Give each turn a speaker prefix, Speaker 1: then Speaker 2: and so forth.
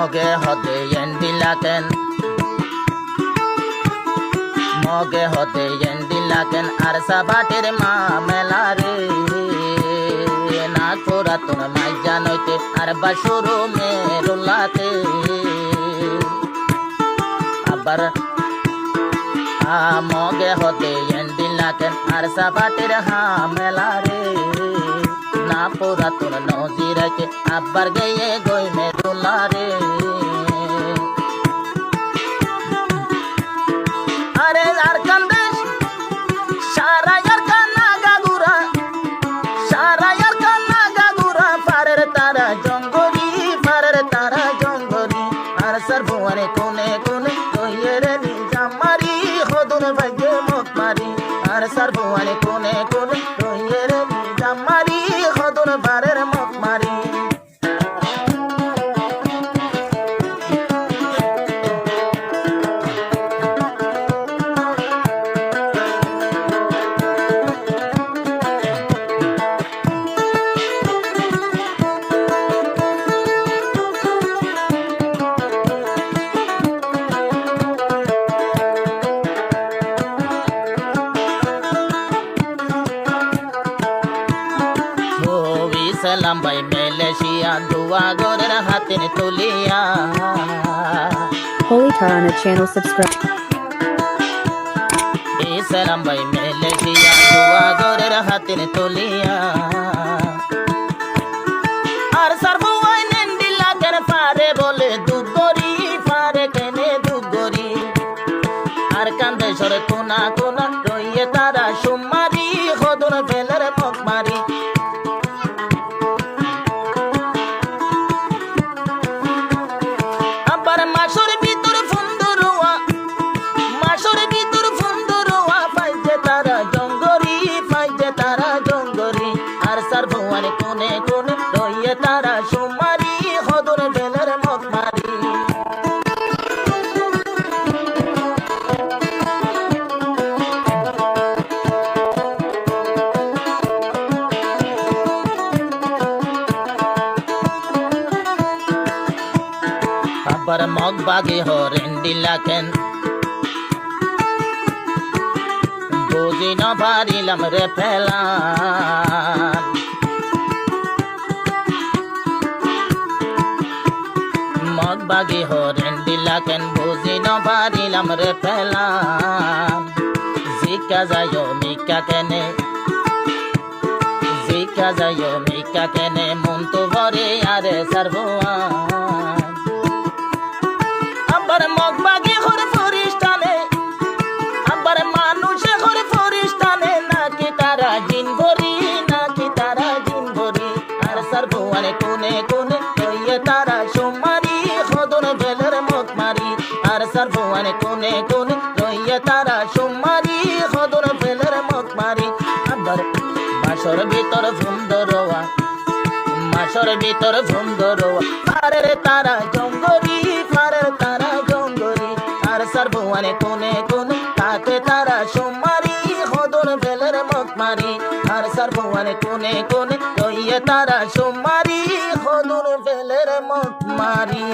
Speaker 1: মগে হতে এন্ডিলাকেন মগে হতে এন্ডিলাকেন আর সাবাটের মা মেলা রে না তোরা তোর মাই জানইতে আর বাসুরো মেরুলাতে আবার মগে হতে এন্ডিলাকেন আর সাবাটের হা মেলা রে না পোরা তোর নজিরাকে আবার গিয়ে গই মেরুলা রে আরে আর কান্দেশ সারা আর কান্না গাগুরা সারা আর কান্না গাগুরা পারের তারা জঙ্গরি আর সর্বনে কোনে কোনে কইয়ের নিজামারি হদুন ভাগ্যে মুখ মারি আর সর্বনে কোনে কোনে কইয়ের নিজামারি হদুন বারের মুখ মারি সালাম ভাই মালয়েশিয়া দুয়া গরের হাতের তুলিয়া
Speaker 2: Holy Tarana channel subscribe.
Speaker 1: সালাম ভাই মালয়েশিয়া দুয়া গরের হাতের তুলিয়া আর সর্বই নেন্ডিলা কেন পারে বলে দুগরি পারে কেনে দুগরি আর কান্দে সরে কোনা কোনা রইয়ে তারা সুমারি হদুন ফেলের মুখ মারি মাসর ভিতর ফুন্দরুয়া পাইছে তারা জঙ্গরি আর সার্বনে কোনে কোনে রইয়ে তারা সুমারি হদুন বেলের মুখ মারি আবার মগ বাগে হরেন্ডিলাকেন বুঝি না পারিলাম রে ফেলা মগ বাগে হরেন্ডিলাকেন বুঝি না পারিলাম রে ফেলা জিকা যায় মিকা কেনে মন তো ভরে আরে সার্বয়া আবার মগ বাগে হরে ফরিস্তানে আবার মানুষে হরে ফরিস্তানে নাকি তারা জিন ভরি আর সর্বনে কোনে কোনে কইয়ে তারা সুমারি হদুন বেলের মুখ মারি আর সর্বনে কোনে কোনে কইয়ে তারা সুমারি হদুন বেলের মুখ মারি আবার মাসর ভিতর ফুন্দরোয়া পারের তারা জঙ্গরি আর সর্বনে কোনে কোনে তাকে তারা সুমারি হদুন বেলের মুখ মারি আর সর্বনে কোনে কোনে রইয়ে তারা সুমারি হদুন বেলের মুখ মারি।